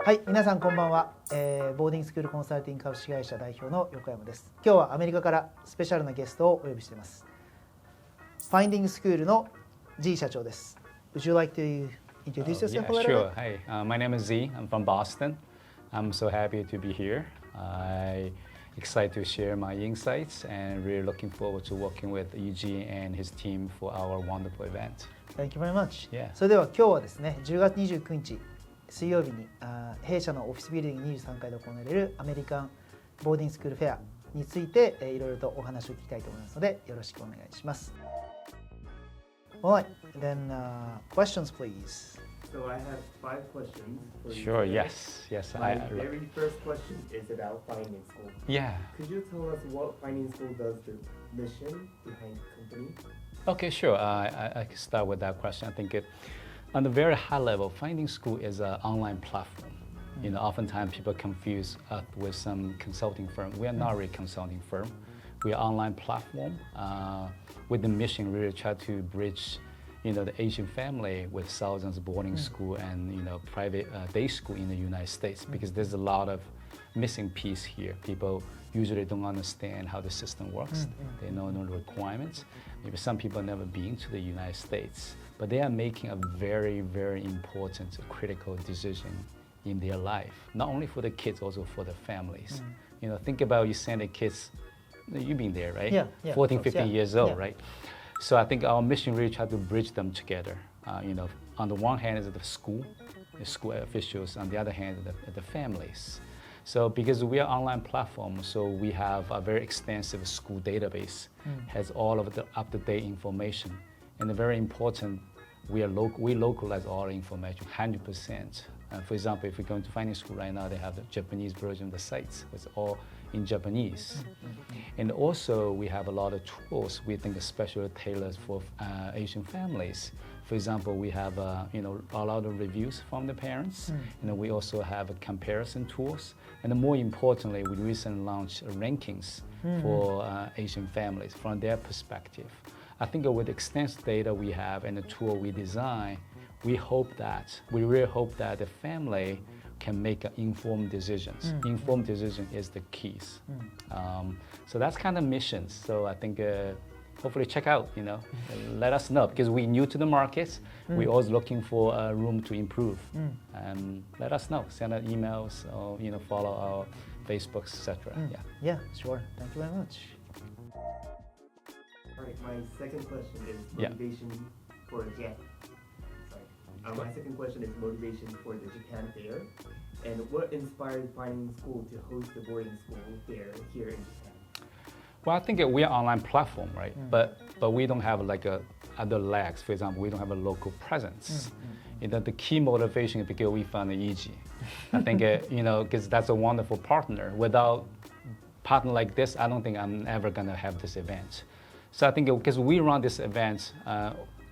はい、皆さんこんばんは、ボーディングスクールコンサルティング株式会社代表の横山です。今日はアメリカからスペシャルなゲストをお呼びしています。FindingSchoolの Xi 社長です。Would you like to introduce yourself a little bit? Sure. Hi, my name is Xi. I'm from Boston. I'm so happy to be here. I'm excited to share my insights and really looking forward to working with Xi and his team for our wonderful event. Thank you very much. Yeah. それでは今日はですね、10月29日水曜日に弊社のオフィスビルディング23階で行われるアメリカンボーディングスクールフェアについていろいろとお話を聞きたいと思いますのでよろしくお願いします。Alright, then questions please. So I have 5 questions for you. Sure. Yes. My very first question is about FindingSchool. Yeah. Could you tell us what FindingSchool does, the mission behind the company? Okay. Sure. I can start with that question. I think on the very high level, FindingSchool is an online platform. You know, oftentimes people confuse us with some consulting firm. We are not really a consulting firm. We are an online platform with the mission really try to bridge, the Asian family with thousands of boarding school and private day school in the United States because there's a lot of missing piece here. People usually don't understand how the system works. They know no requirements. Maybe some people have never been to the United States, but they are making a very, very important critical decision in their life, not only for the kids, also for the families. Think about you send the kids, you've been there, right? Yeah, 14, 15 years old, yeah. right? So I think our mission really try to bridge them together. On the one hand is the school officials, on the other hand the families. So because we are online platform, so we have a very extensive school database, has all of the up-to-date information. And very important, we localize all the information, 100%. For example, if we go into FindingSchool right now, they have the Japanese version of the sites. It's all in Japanese. And also, we have a lot of tools we think especially tailored for Asian families. For example, we have a lot of reviews from the parents. We also have comparison tools. And more importantly, we recently launched rankings for Asian families from their perspective. I think with the extensive data we have and the tool we design, we really hope that the family can make informed decisions. Informed decision is the keys. So that's kind of mission. So I think hopefully check out, let us know because we're new to the markets. We're always looking for room to improve. Let us know. Send us emails or follow our Facebook, etc. Yeah, sure. Thank you very much. All right, my second question is motivation for Japan. My second question is motivation for the Japan Fair, and what inspired FindingSchool to host the boarding school fair here in Japan? Well, I think we are an online platform, right? But we don't have other legs. For example, we don't have a local presence. The key motivation is because we found Xi. I think because that's a wonderful partner. Without a partner like this, I don't think I'm ever gonna have this event. So I think because we run this event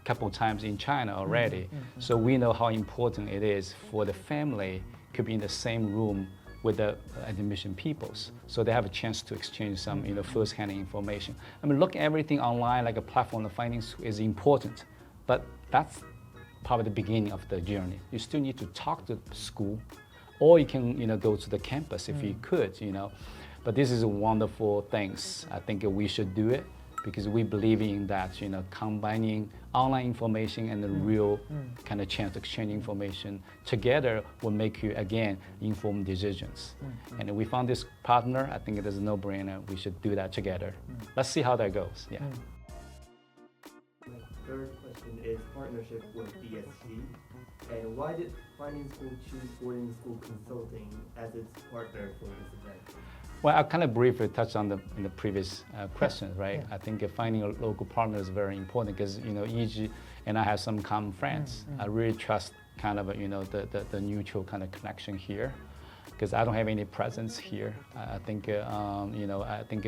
couple times in China already, so we know how important it is for the family to be in the same room with the admission peoples, so they have a chance to exchange some first-hand information. I mean, look, everything online like a platform of FindingSchool is important, but that's probably the beginning of the journey. You still need to talk to the school, or you can go to the campus if you could, But this is a wonderful things. I think we should do it. Because we believe in that, combining online information and the real kind of chance to exchange information together will make you, again, informed decisions. And if we found this partner, I think it is a no-brainer. We should do that together. Let's see how that goes. Yeah. My third question is partnership with BSC. And why did FindingSchool choose Boarding School Consulting as its partner for this event? Well, I kind of briefly touched on in the previous questions, right? I think finding a local partner is very important because Xi and I have some common friends. I really trust kind of the mutual kind of connection here, because I don't have any presence here. I think I think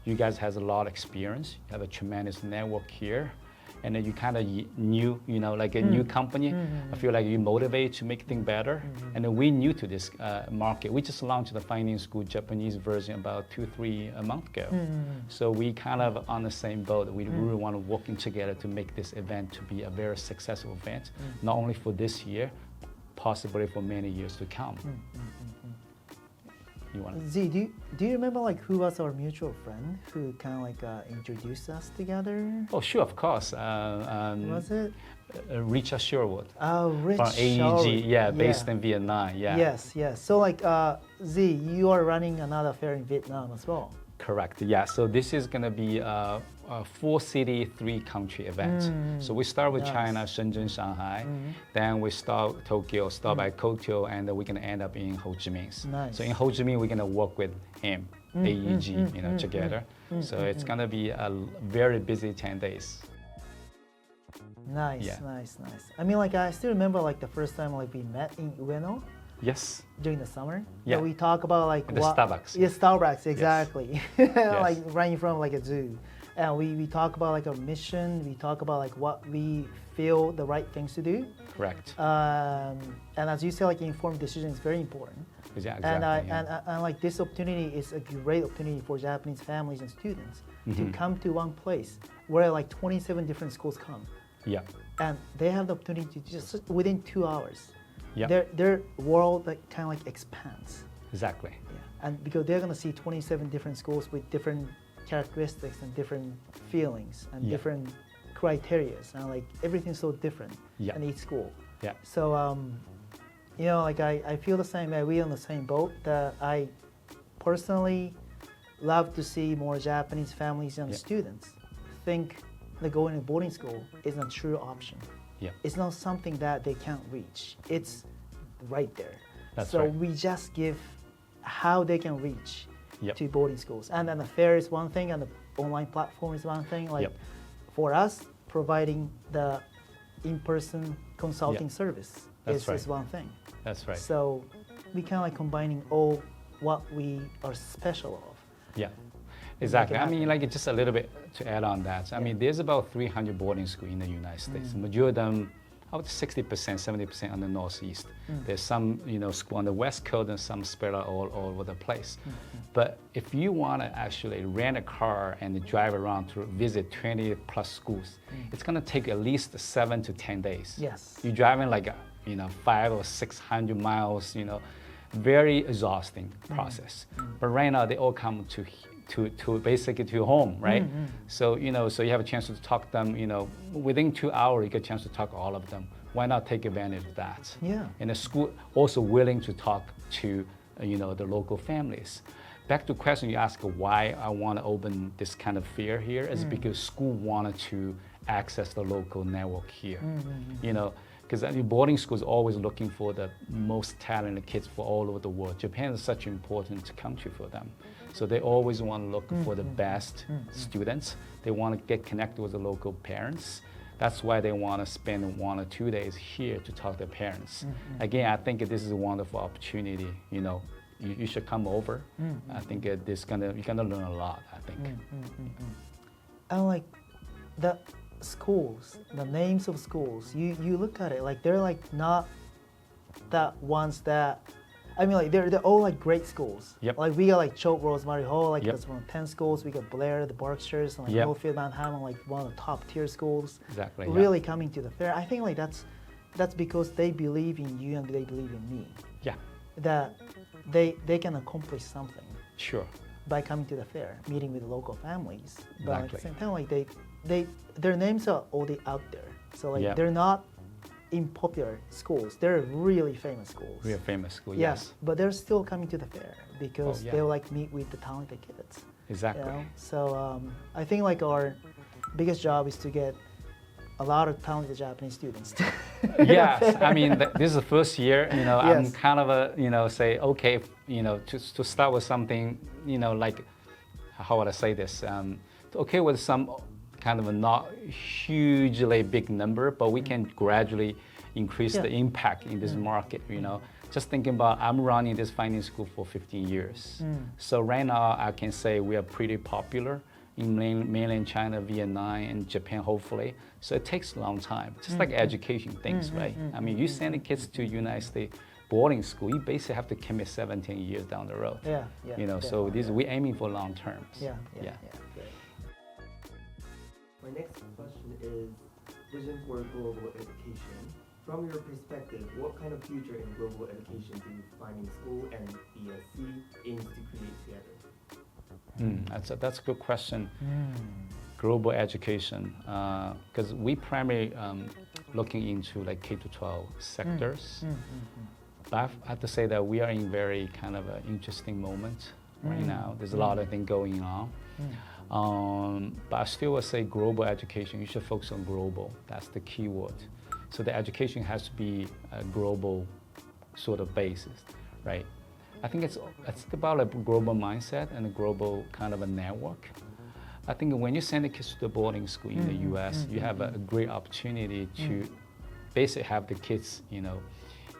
you guys has a lot of experience. You have a tremendous network here. And then you kind of new, like a new company. I feel like you motivate to make things better. And then we're new to this market. We just launched the FindingSchool Japanese version about 2-3 months ago. So we kind of on the same boat. We really want to working together to make this event to be a very successful event, not only for this year, possibly for many years to come. You want Z, do you remember like who was our mutual friend who kind of like introduced us together? Oh, sure, of course. Was it? Richard Sherwood. Oh, Rich From AEG, Sherwood. based in Vietnam. Yeah. Yes. So like Z, you are running another fair in Vietnam as well. Correct. Yeah. So this is going to be a 4-city, 3-country event. So we start with Nice. China, Shenzhen, Shanghai. Then we start Tokyo, start by Tokyo, and then we're going to end up in Ho Chi Minh. Nice. So in Ho Chi Minh, we're going to work with him, AEG, together. So it's going to be a very busy 10 days. Nice. Yeah. Nice. I mean, like I still remember like the first time like we met in Ueno Yes. during the summer. Yeah. We talk about like In the Starbucks. Yeah, Starbucks, exactly. Like Yes. right in front of like a zoo. And we talk about like our mission. We talk about like what we feel the right things to do. Correct. And as you say, like informed decision is very important. Yeah, exactly. And like this opportunity is a great opportunity for Japanese families and students to come to one place where like 27 different schools come. Yeah. And they have the opportunity to just within 2 hours, Yeah. their world like kind of like expands. Exactly. Yeah. And because they're gonna see 27 different schools with different characteristics and different feelings and different criteria, and like everything's so different in each school. Yeah. So like I feel the same way. We're on the same boat. That I personally love to see more Japanese families and students think that going to boarding school is a true option. Yeah. It's not something that they can't reach. It's right there. That's so right. we just give how they can reach Yep. to boarding schools. And then the fair is one thing, and the online platform is one thing. Like for us, providing the in-person consulting service is one thing. That's right. So we kind of like combining all what we are special of. Yeah, exactly. I mean, happen. like just a little bit to add on that. I mean, there's about 300 boarding schools in the United States. The majority of them, about 60%, 70% on the Northeast. There's some, school on the West Coast and some spread out all over the place. But if you want to actually rent a car and drive around to visit 20 plus schools, it's going to take at least 7 to 10 days. Yes. You're driving like, 500 or 600 miles, very exhausting process. But right now they all come to basically to your home, right? So so you have a chance to talk to them. Within 2 hours you get a chance to talk to all of them. Why not take advantage of that? Yeah. And the school also willing to talk to the local families. Back to the question you asked, why I want to open this kind of fair here is because school wanted to access the local network here. Because boarding school is always looking for the most talented kids for all over the world. Japan is such an important country for them. So they always want to look for the best students. They want to get connected with the local parents. That's why they want to spend 1 or 2 days here to talk to their parents. Again, I think this is a wonderful opportunity. You should come over. I think you're gonna learn a lot, I think. And like the schools, the names of schools, you look at it like they're like not the ones that, I mean, like they're all like great schools. Yep. Like we got like Choate Rosemary Hall, like Yep. that's one of 10 schools. We got Blair, the Berkshires, and like Yep. Northfield Manhattan, like one of the top tier schools. Exactly. Really coming to the fair. I think like that's because they believe in you and they believe in me. Yeah. That they can accomplish something Sure. by coming to the fair, meeting with local families. But at the Exactly. same time, like their names are already out there. So like Yeah. they're not in popular schools. They're really famous schools. Real famous school. Yeah, Yes. but they're still coming to the fair because Oh, yeah. they'll like meet with the talented kids. Exactly. So I think like our biggest job is to get a lot of talented Japanese students. Yes, I mean this is the first year. I'm Yes. kind of say okay, to start with something, like how would I say this? Okay, with some kind of a not hugely big number, but we can gradually increase the impact in this market. Just thinking about I'm running this FindingSchool for 15 years. So right now I can say we are pretty popular in mainland China, Vietnam, and Japan, hopefully. So it takes a long time, just like education things, right? I mean, you send the kids to United States boarding school, you basically have to commit 17 years down the road. Yeah. So we're aiming for long terms. Yeah. My next question is vision for global education. from your perspective, what kind of future in global education do FindingSchool and BSC aims to create together? That's a good question. Global education, because we primarily looking into like K to 12 sectors. But I have to say that we are in very kind of an interesting moment right now. There's a lot of things going on. But I still would say global education, you should focus on global. That's the key word. So the education has to be a global sort of basis, right? I think it's about a global mindset and a global kind of a network. I think when you send the kids to the boarding school in the US, you have a great opportunity to basically have the kids,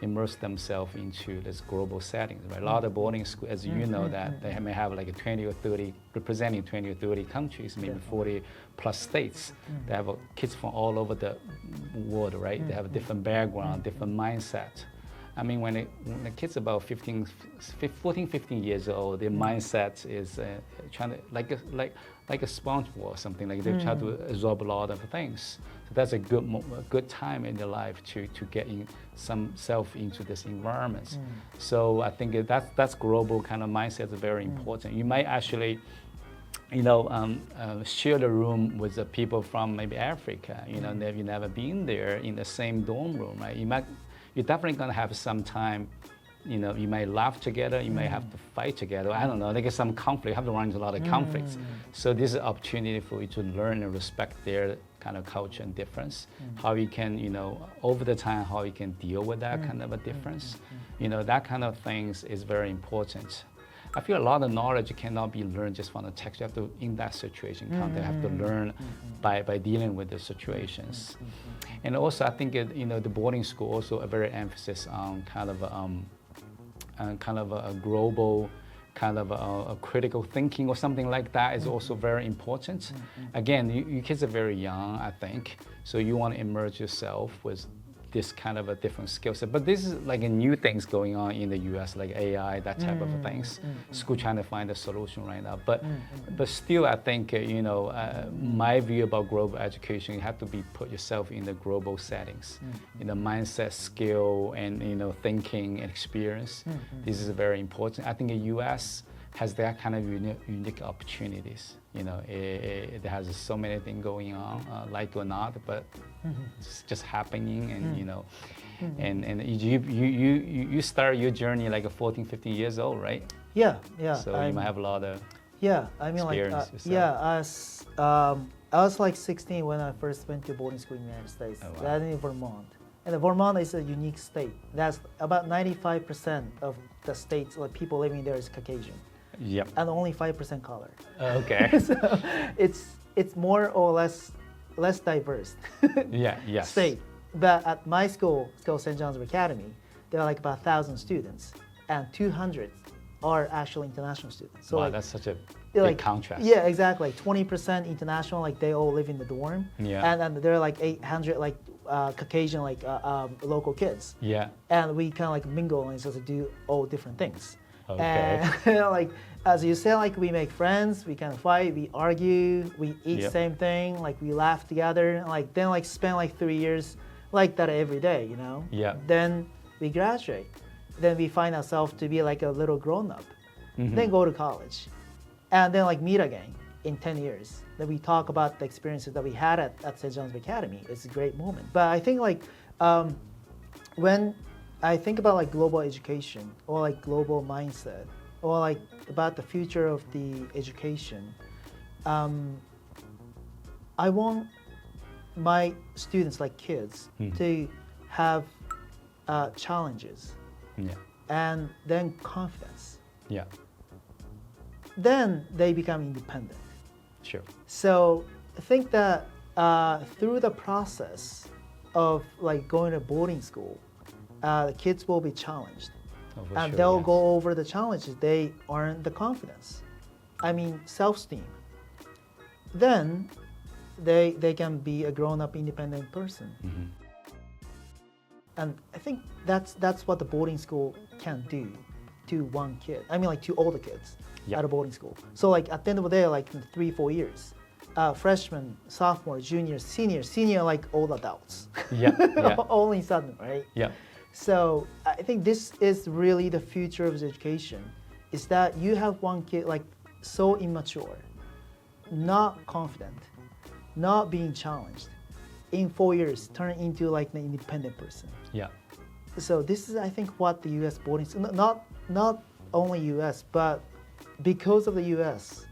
immerse themselves into this global settings, right? A lot of boarding schools, as you know, that they may have like 20 or 30, representing 20 or 30 countries, maybe 40 plus states. They have kids from all over the world, right? They have a different background, different mindset. I mean, when the kids about 14, 15 years old, their mindset is trying to, like a sponge or something, like they try to absorb a lot of things. So that's a good time in their life to get some self into this environment. So I think that's global kind of mindset is very important. You might actually, share the room with the people from maybe Africa, they've never been there in the same dorm room, right? You're definitely gonna have some time, you may laugh together, you may have to fight together. I don't know, there's some conflict, you have to run into a lot of conflicts. So this is an opportunity for you to learn and respect their kind of culture and difference. How you can, over the time, how you can deal with that kind of a difference. That kind of things is very important. I feel a lot of knowledge cannot be learned just from the text. You have to, in that situation, you have to learn by dealing with the situations. And also, I think the boarding school also a very emphasis on kind of a global, kind of a critical thinking or something like that is also very important. Again, you kids are very young, I think, so you want to immerse yourself with this kind of a different skill set. But this is like a new things going on in the US, like AI, that type of things. School trying to find a solution right now. But still, I think, my view about global education, you have to put yourself in the global settings, in the mindset, skill, and thinking and experience. This is very important. I think the US has that kind of unique opportunities. It has so many things going on, like or not, but it's just happening, and and you start your journey like 14, 15 years old, right? Yeah. So you might have a lot of experience. I was like 16 when I first went to boarding school in the United States. Oh, wow. That's in Vermont. And Vermont is a unique state. That's about 95% of the states, like people living there, is Caucasian. Yep. And only 5% color. Okay. So it's more or less diverse. Yes. State. But at my school, it's called St. John's Academy, there are like about 1,000 students, and 200 are actually international students. So wow, like, that's such a big contrast. Yeah, exactly. 20% international, like they all live in the dorm. Yeah. And there are like 800 like Caucasian local kids. Yeah. And we kind of like mingle and just do all different things. Okay. And as you said, like we make friends, we kind of fight, we argue, we eat same thing, like we laugh together, then spend like 3 years like that every day, Yeah. Then we graduate, then we find ourselves to be like a little grown up, then go to college, and then meet again in 10 years. Then we talk about the experiences that we had at St. John's Academy. It's a great moment. But I think when I think about global education or global mindset or about the future of the education, I want my students, kids, to have challenges and then confidence. Yeah. Then they become independent. Sure. So I think that through the process of going to boarding school, the kids will be challenged, and they'll go over the challenges. They earn the confidence. I mean, self-esteem. Then they can be a grown-up, independent person. And I think that's what the boarding school can do to one kid. I mean, to all the kids at a boarding school. So at the end of the day, in 3-4 years, freshman, sophomore, junior, senior like all adults. Yeah, yeah. All in sudden, right? Yeah. So I think this is really the future of education, is that you have one kid like so immature, not confident, not being challenged, in 4 years turn into like an independent person. Yeah. So this is, I think, what the U.S. boarding, not only U.S., but because of the U.S.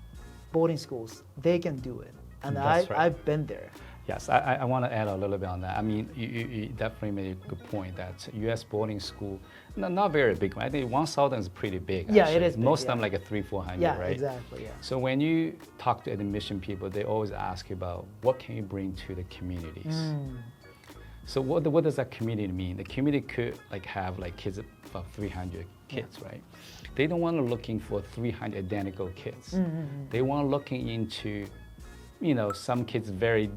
boarding schools, they can do it. And That's right. I've been there. Yes, I want to add a little bit on that. I mean, you definitely made a good point that U.S. boarding school, not very big. I think 1,000 is pretty big. Yeah, actually. it is big, Most of yeah. them like a 300-400, Yeah, right? exactly. Yeah. So when you talk to admission people, they always ask you about what can you bring to the communities. So what does that community mean? The community could like have like kids, about 300 kids, right? They don't want to looking for 300 identical kids. They want looking into, you know, some kids doing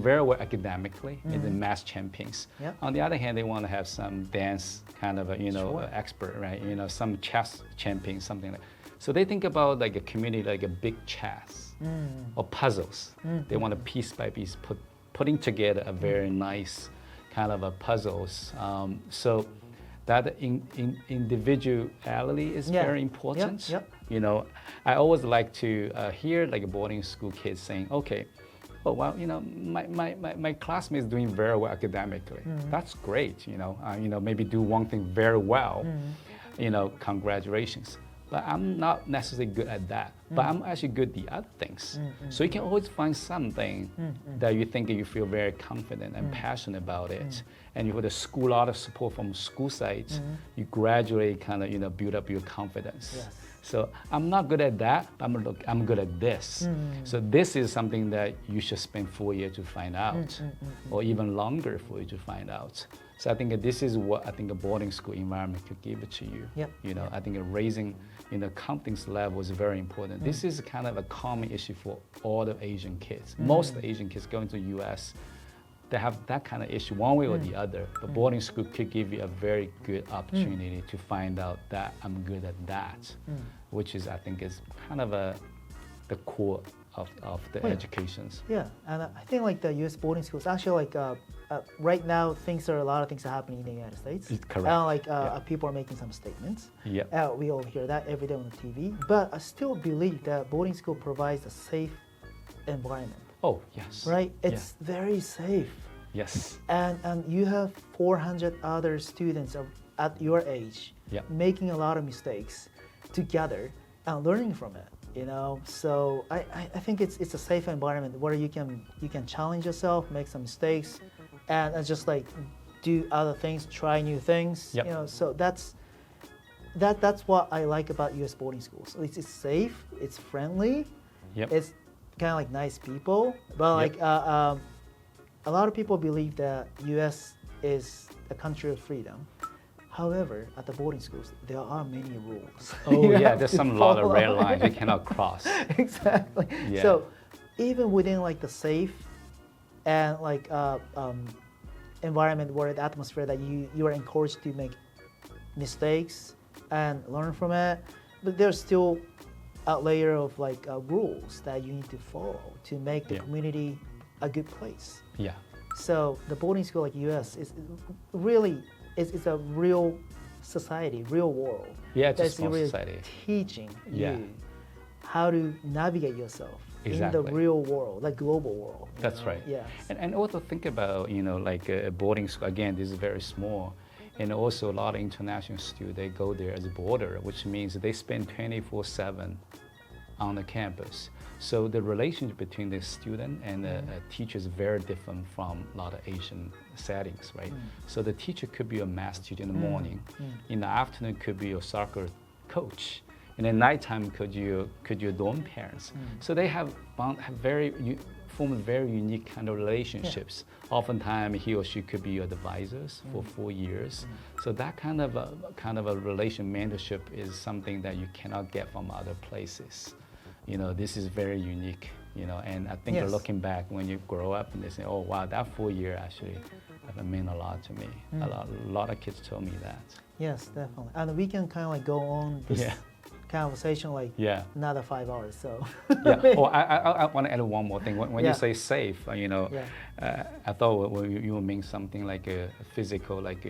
very well academically in the math champions. Yep. On the other hand, they want to have some dance kind of a, you know, Sure. expert, right? You know, some chess champion, something like. So they think about like a community like a big chess or puzzles. They want to piece by piece putting together a very nice kind of a puzzles. So that individuality is very important. Yep. You know, I always like to hear like boarding school kids saying, okay, oh well, you know, my classmates doing very well academically. That's great. You know, maybe do one thing very well. You know, congratulations. But I'm not necessarily good at that. But I'm actually good at the other things. So you can always find something that you think you feel very confident and passionate about it. And you have a lot of support from school sides. You gradually kind of, you know, build up your confidence. Yes. So I'm not good at that, but I'm good at this. So this is something that you should spend 4 years to find out, or even longer for you to find out. So I think this is what I think a boarding school environment could give it to you. Yep. You know, I think raising, you know, confidence level is very important. This is kind of a common issue for all the Asian kids. Most Asian kids going to the U.S., they have that kind of issue one way or the other. But boarding school could give you a very good opportunity to find out that I'm good at that, which is, I think, is kind of the core of the educations. Yeah, and I think like the U.S. boarding schools actually like right now a lot of things are happening in the United States. Correct. And like people are making some statements. Yeah. We all hear that every day on the TV. But I still believe that boarding school provides a safe environment. Oh, yes. Right? It's very safe. Yes. And you have 400 other students at your age making a lot of mistakes together and learning from it. You know, so I think it's a safe environment where you can challenge yourself, make some mistakes, and just like do other things, try new things. Yep. You know, so that's what I like about U.S. boarding schools. It's safe, it's friendly, it's kind of like nice people, but like a lot of people believe that U.S. is a country of freedom. However, at the boarding schools, there are many rules. Oh yeah, there's a lot of red lines you cannot cross. Exactly. Yeah. So even within like the safe and like environment where the atmosphere that you are encouraged to make mistakes and learn from it, but there's still a layer of like rules that you need to follow to make the community a good place. Yeah. So the boarding school like U.S. is really it's a real society, real world. Yeah, it's a that's small really society. teaching Yeah. you how to navigate yourself in the Exactly. real world, like global world. you That's know? right. Yes. And also think about, you know, like a boarding school, again, this is very small. And also a lot of international students, they go there as a boarder, which means they spend 24/7 on the campus. So the relationship between the student and the teacher is very different from a lot of Asian settings, right? So the teacher could be a math teacher in the morning. In the afternoon could be your soccer coach. And at nighttime could your dorm parents. So they formed very unique kind of relationships. Oftentimes he or she could be your advisors for 4 years. So that kind of a relation mentorship is something that you cannot get from other places. You know, this is very unique, you know, and I think looking back when you grow up and they say, oh wow, that 4 year actually meant a lot to me. A lot of kids told me that. Yes, definitely. And we can kind of like go on this conversation like Yeah. another 5 hours. So Yeah. Oh, I want to add one more thing. When Yeah. you say safe, Yeah. I thought you mean something like a physical, like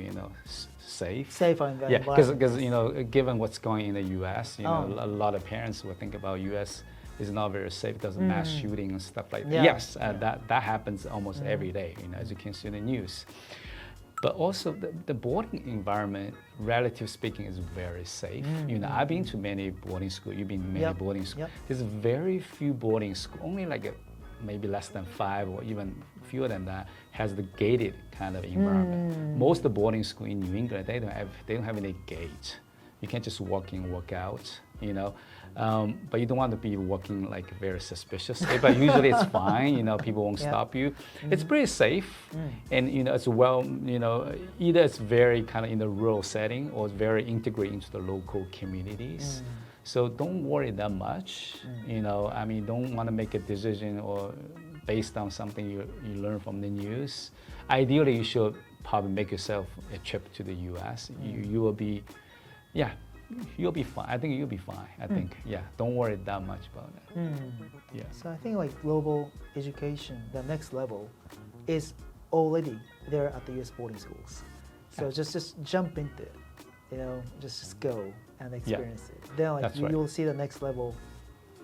safe. safe and Yeah, environment. because given what's going in the U.S., Oh. a lot of parents will think about U.S. is not very safe because of mass shooting and stuff like that. Yeah. Yes, that happens almost every day, as you can see in the news. But also the boarding environment, relatively speaking, is very safe. I've been to many boarding schools. You've been to many Yep. boarding schools. Yep. There's very few boarding schools, only like maybe less than 5 or even fewer than that, has the gated kind of environment. Most of the boarding schools in New England, they don't have any gate. You can't just walk in, walk out, but you don't want to be walking like very suspiciously, but usually it's fine, people won't Yeah. stop you. It's pretty safe, and as well, either it's very kind of in the rural setting or it's very integrated into the local communities. So don't worry that much, don't want to make a decision or based on something you learn from the news. Ideally, you should probably make yourself a trip to the U.S. You will be, you'll be fine. I think you'll be fine. I think, don't worry that much about that. Yeah. So I think like global education, the next level, is already there at the U.S. boarding schools. So just jump into it, just go and experience it. Then That's you right. will see the next level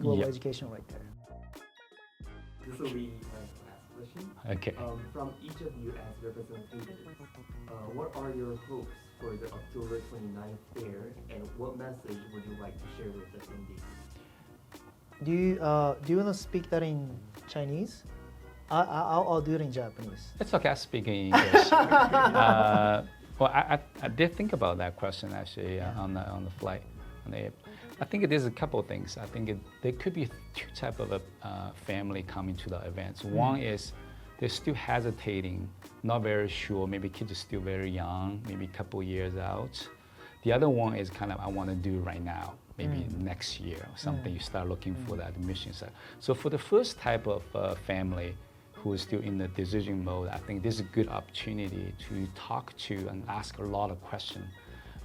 global Yeah. education right there. This will be my last question. Okay. From each of you as representatives, what are your hopes for the October 29th fair, and what message would you like to share with attendees? Do you want to speak that in Chinese? I'll do it in Japanese. It's okay, I speak in English. Well, I did think about that question actually on the flight. I think there's a couple of things. I think there could be two types of family coming to the events. One is they're still hesitating, not very sure. Maybe kids are still very young, maybe a couple years out. The other one is kind of I want to do right now, maybe next year or something. You start looking for that admission side. So for the first type of family who is still in the decision mode, I think this is a good opportunity to talk to and ask a lot of questions.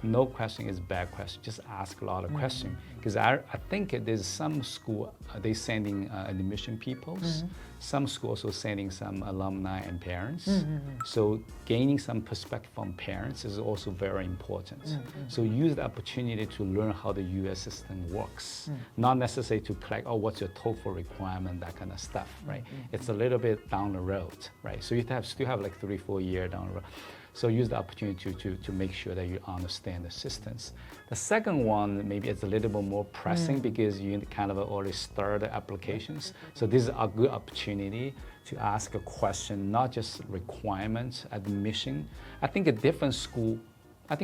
No question is bad question. Just ask a lot of questions. Because I think there's some school, they sending admission peoples. Some schools also sending some alumni and parents. So gaining some perspective from parents is also very important. So use the opportunity to learn how the U.S. system works. Not necessarily to collect, what's your TOEFL requirement, that kind of stuff, right? It's a little bit down the road, right? So you still have like 3-4 years down the road. So use the opportunity to make sure that you understand the systems. The second one, maybe it's a little bit more pressing because you kind of already started applications. So this is a good opportunity to ask a question, not just requirements, admission. I think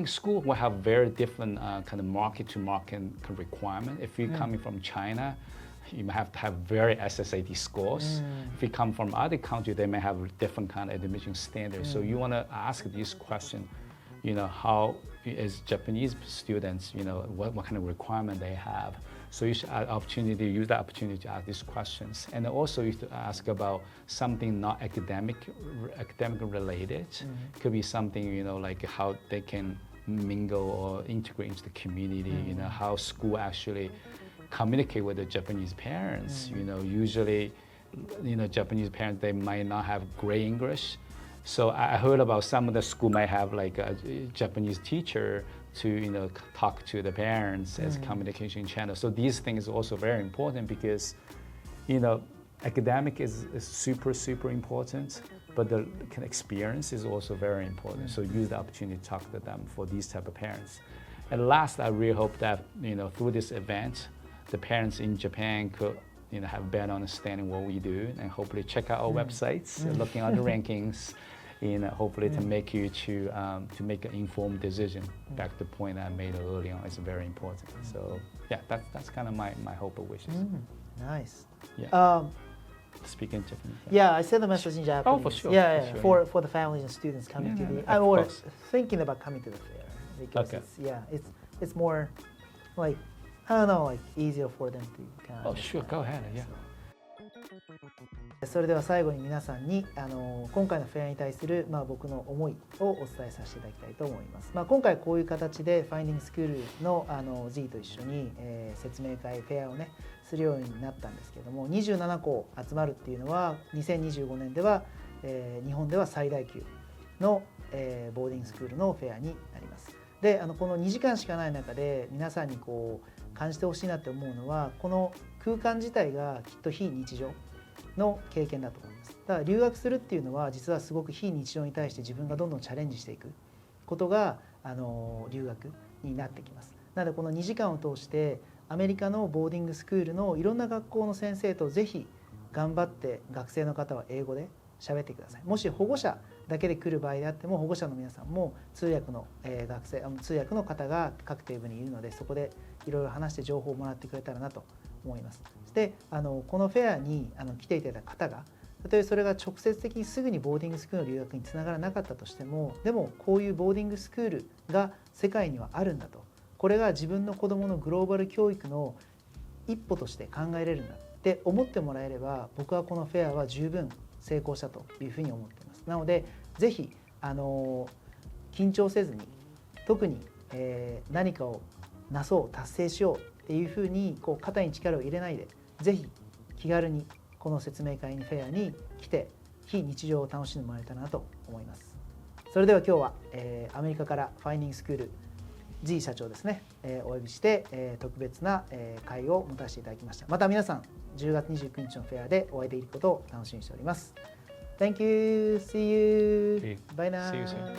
school will have very different kind of market-to-market requirement. If you're coming from China, you might have to have very SSAT scores. If you come from other countries, they may have different kind of admission standards. So you want to ask this question, how as Japanese students, what kind of requirement they have. So you should use the opportunity to ask these questions. And also you should ask about something not academic related. Could be something, like how they can mingle or integrate into the community, how school actually communicate with the Japanese parents. Usually, Japanese parents, they might not have great English. So I heard about some of the school might have like a Japanese teacher to, talk to the parents as communication channel. So these things are also very important because, academic is super, super important, but the experience is also very important. So use the opportunity to talk to them for these type of parents. And last, I really hope that, through this event, the parents in Japan could have better understanding what we do and hopefully check out our websites, looking at the rankings, hopefully to make you to make an informed decision. Back to the point I made earlier on, it's very important. So yeah, that's kind of my hope or wishes. Nice. Yeah. Speaking Japanese. Yeah, I sent the message in Japanese. Oh, for sure. Yeah, For sure, for the families and students coming to the. of I was course. thinking about coming to the fair because Okay. it's more like I don't know, like easier for them to kind of. Oh, sure. Go ahead. Yeah. So. それでは最後に皆さんに今回のフェアに対する、僕の思いをお伝えさせていただきたいと思います。今回こういう形でFindingSchoolのXiと一緒に、説明会フェアをねするようになったんですけれども、27校集まるっていうのは2025年では、日本では最大級の、ボーディングスクールのフェアになります。でこの2時間しかない中で皆さんにこう感じてほしいなって思うのは、この空間自体がきっと非日常の経験だと思います。だから留学するっていうのは実はすごく非日常に対して自分がどんどんチャレンジしていくことが留学になってきます。なのでこの2時間を通してアメリカのボーディングスクールのいろんな学校の先生とぜひ頑張って学生の方は英語で喋ってください。もし保護者だけで来る場合であっても、保護者の皆さんも通訳の通訳の方が各テーブルにいるので、そこでいろいろ話して情報をもらってくれたらなと思います。でこのフェアに来ていただいた方が、例えばそれが直接的にすぐにボーディングスクールの留学につながらなかったとしても、でもこういうボーディングスクールが世界にはあるんだと、これが自分の子どものグローバル教育の一歩として考えれるんだって思ってもらえれば、僕はこのフェアは十分成功したというふうに思っています。なのでぜひ緊張せずに、特に、何かをなそう達成しようっていうふうにこう肩に力を入れないで、ぜひ気軽にこの説明会にフェアに来て非日常を楽しんでもらえたらなと思います。それでは今日は、アメリカからFindingSchool Xi社長ですね、お呼びして、特別な、会を持たせていただきました。また皆さん10月29日のフェアでお会いできることを楽しみにしております。Thank you. See you. Bye now. See you soon.